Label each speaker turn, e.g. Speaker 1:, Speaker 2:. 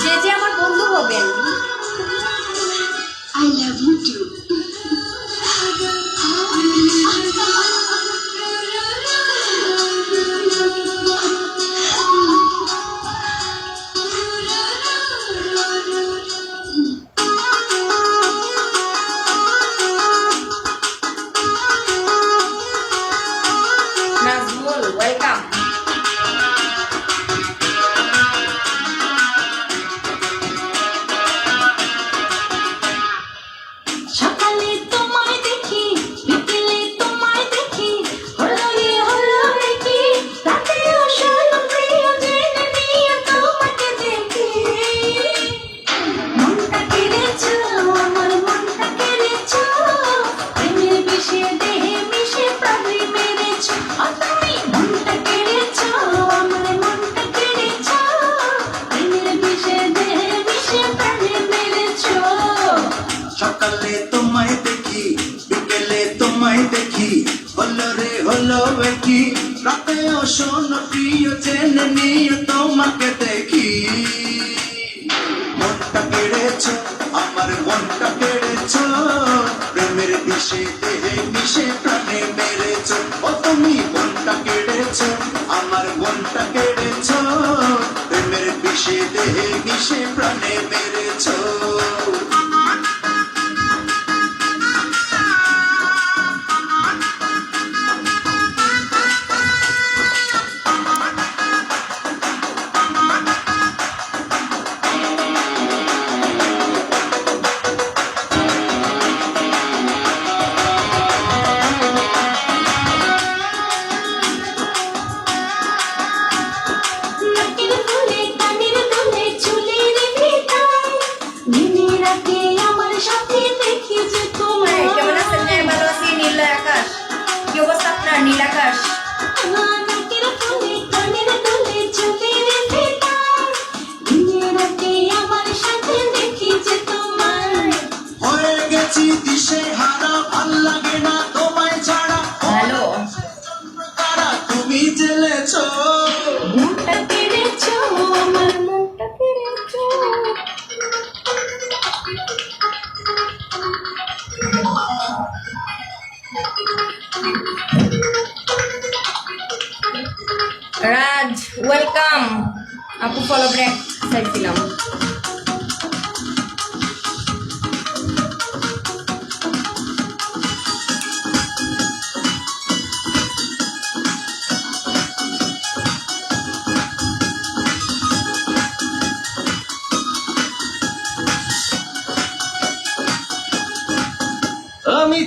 Speaker 1: যে যে আমার বন্ধু হবেন।
Speaker 2: I love you too.
Speaker 1: Nazmul, welcome.
Speaker 2: সকালে তোমায় দেখি, বিকেলে তোমায় দেখি, হলো রে হলো রে কি, রাতেও শোনো প্রিয় জেনে নিয়ে তোমাকে দেখি। মনটা কেড়েছো, আমার মনটা কেড়েছো, প্রেমের বিষে দেহে মিশে প্রাণে মেরেছো। তুমি মনটা কেড়েছো, আমার মনটা কেড়েছো, প্রেমের বিষে দেহে মিশে প্রাণে মেরেছো।
Speaker 3: সকালে তোমায় দেখি, বিকেলে তোমায় দেখি, হলো রে হলো কি, রাতেও শোনো প্রিয় জেনে নিয়ে তোমাকে দেখি। মনটা কেড়েছো, আমার মনটা কেড়েছো, প্রেমের বিষে দেহে মিশে প্রাণে মেরেছো। ও তুমি মনটা কেড়েছো, আমার মনটা কেড়েছো, প্রেমের বিষে দেহে মিশে প্রাণে মেরেছো।
Speaker 2: নাকের ফুলে, কানের দুলে, চুলের ভিতর, দিনে রাতে আমার সাথে দেখি যে তোমায়।
Speaker 1: কেমন আছেন? হ্যাঁ, ভালো আছি। নীল আকাশ, কি অবস্থা আপনার? নীল আকাশ।
Speaker 2: নাকের ফুলে, কানের দুলে, চুলের ভিতর, দিনে রাতে আমার সাথে দেখি যে তোমায়।
Speaker 3: হয়ে গেছি দিশে হারা, ভাল লাগে না তোমায় ছাড়া।
Speaker 1: হ্যালো।
Speaker 3: তারা তুমি জেলেছো,
Speaker 2: মনটা কেড়েছো, আমার মনটা কেড়েছো।
Speaker 1: রাজ, ওয়েলকাম। আপু ফলো ব্যাক চাইছিলাম।
Speaker 3: আমি